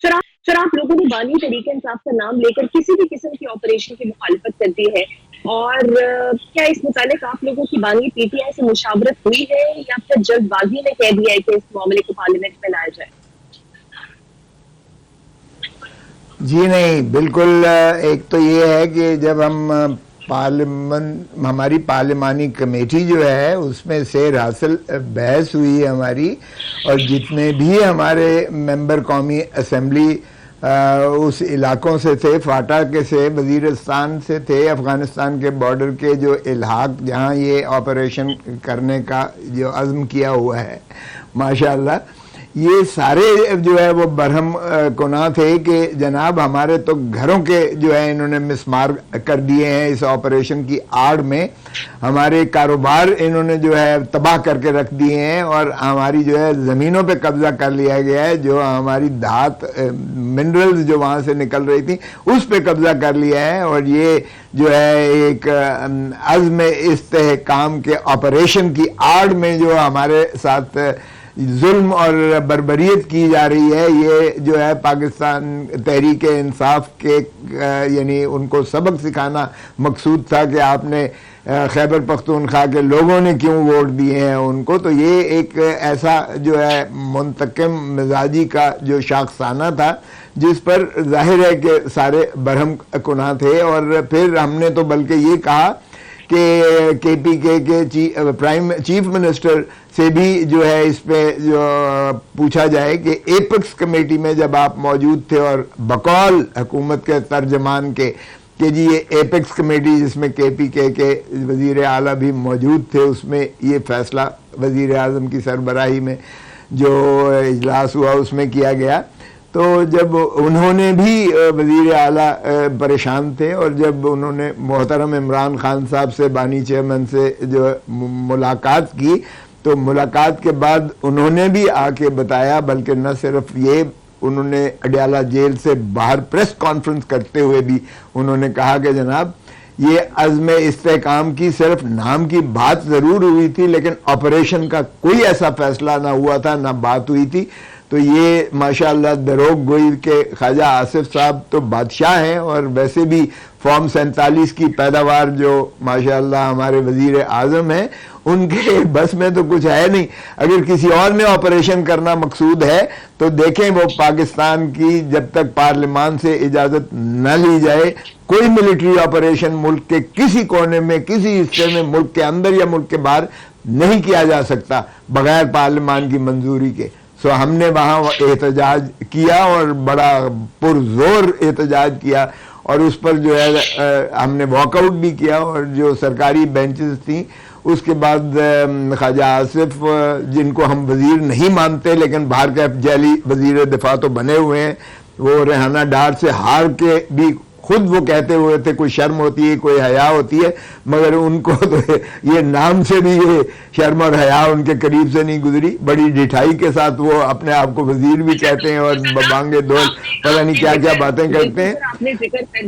سر آپ لوگوں نے بانی تحریک انصاف کا نام لے کر کسی بھی قسم کی آپریشن کی مخالفت کر دی ہے، اور کیا اس متعلق آپ لوگوں کی بانی پی ٹی آئی سے مشاورت ہوئی ہے یا پھر جلد بازی میں کہہ دیا ہے کہ اس معاملے کو پارلیمنٹ میں لایا جائے؟ جی نہیں، بالکل ایک تو یہ ہے کہ جب ہم ہماری پارلیمانی کمیٹی جو ہے اس میں سیر حاصل بحث ہوئی ہماری، اور جتنے بھی ہمارے ممبر قومی اسمبلی اس علاقوں سے تھے، فاٹا کے سے، وزیرستان سے تھے، افغانستان کے بارڈر کے جو الحاق جہاں یہ آپریشن کرنے کا جو عزم کیا ہوا ہے، ماشاءاللہ یہ سارے جو ہے وہ برہم گناہ تھے کہ جناب ہمارے تو گھروں کے جو ہے انہوں نے مسمار کر دیے ہیں اس آپریشن کی آڑ میں، ہمارے کاروبار انہوں نے جو ہے تباہ کر کے رکھ دیے ہیں، اور ہماری جو ہے زمینوں پہ قبضہ کر لیا گیا ہے، جو ہماری دھات منرلز جو وہاں سے نکل رہی تھی اس پہ قبضہ کر لیا ہے، اور یہ جو ہے ایک عزم استحکام کے آپریشن کی آڑ میں جو ہمارے ساتھ ظلم اور بربریت کی جا رہی ہے، یہ جو ہے پاکستان تحریک انصاف کے یعنی ان کو سبق سکھانا مقصود تھا کہ آپ نے خیبر پختونخوا کے لوگوں نے کیوں ووٹ دیے ہیں ان کو، تو یہ ایک ایسا جو ہے منتقم مزاجی کا جو شاخسانہ تھا جس پر ظاہر ہے کہ سارے برہم گناہ تھے، اور پھر ہم نے تو بلکہ یہ کہا کہ پی کے چیف منسٹر سے بھی جو ہے اس پہ جو پوچھا جائے کہ ایپکس کمیٹی میں جب آپ موجود تھے اور بقول حکومت کے ترجمان کے کہ جی یہ ایپکس کمیٹی جس میں کے پی کے وزیر اعلیٰ بھی موجود تھے، اس میں یہ فیصلہ وزیر اعظم کی سربراہی میں جو اجلاس ہوا اس میں کیا گیا، تو جب انہوں نے بھی وزیر اعلیٰ پریشان تھے، اور جب انہوں نے محترم عمران خان صاحب سے بانی چیئرمین سے جو ملاقات کی، تو ملاقات کے بعد انہوں نے بھی آ کے بتایا، بلکہ نہ صرف یہ، انہوں نے اڈیالہ جیل سے باہر پریس کانفرنس کرتے ہوئے بھی انہوں نے کہا کہ جناب یہ عزم استحکام کی صرف نام کی بات ضرور ہوئی تھی، لیکن آپریشن کا کوئی ایسا فیصلہ نہ ہوا تھا، نہ بات ہوئی تھی۔ تو یہ ماشاءاللہ دروغ گوئی کے خواجہ آصف صاحب تو بادشاہ ہیں، اور ویسے بھی فارم 47 کی پیداوار جو ماشاءاللہ ہمارے وزیر اعظم ہیں ان کے بس میں تو کچھ ہے نہیں۔ اگر کسی اور نے آپریشن کرنا مقصود ہے تو دیکھیں وہ پاکستان کی جب تک پارلیمان سے اجازت نہ لی جائے کوئی ملٹری آپریشن ملک کے کسی کونے میں، کسی حصے میں، ملک کے اندر یا ملک کے باہر نہیں کیا جا سکتا بغیر پارلیمان کی منظوری کے۔ سو ہم نے وہاں احتجاج کیا اور بڑا پرزور احتجاج کیا، اور اس پر جو ہے ہم نے واک آؤٹ بھی کیا، اور جو سرکاری بینچز تھیں اس کے بعد خواجہ آصف جن کو ہم وزیر نہیں مانتے لیکن باہر کا جعلی وزیر دفاع تو بنے ہوئے ہیں، وہ ریحانہ ڈار سے ہار کے بھی خود وہ کہتے ہوئے تھے کوئی شرم ہوتی ہے، کوئی حیا ہوتی ہے، مگر ان کو تو یہ نام سے بھی یہ شرم اور حیا ان کے قریب سے نہیں گزری۔ بڑی ڈٹھائی کے ساتھ وہ اپنے آپ کو وزیر بھی کہتے ہیں اور بانگے دول پتہ نہیں کیا کیا باتیں کرتے ہیں۔ آپ نے ذکر کر دیا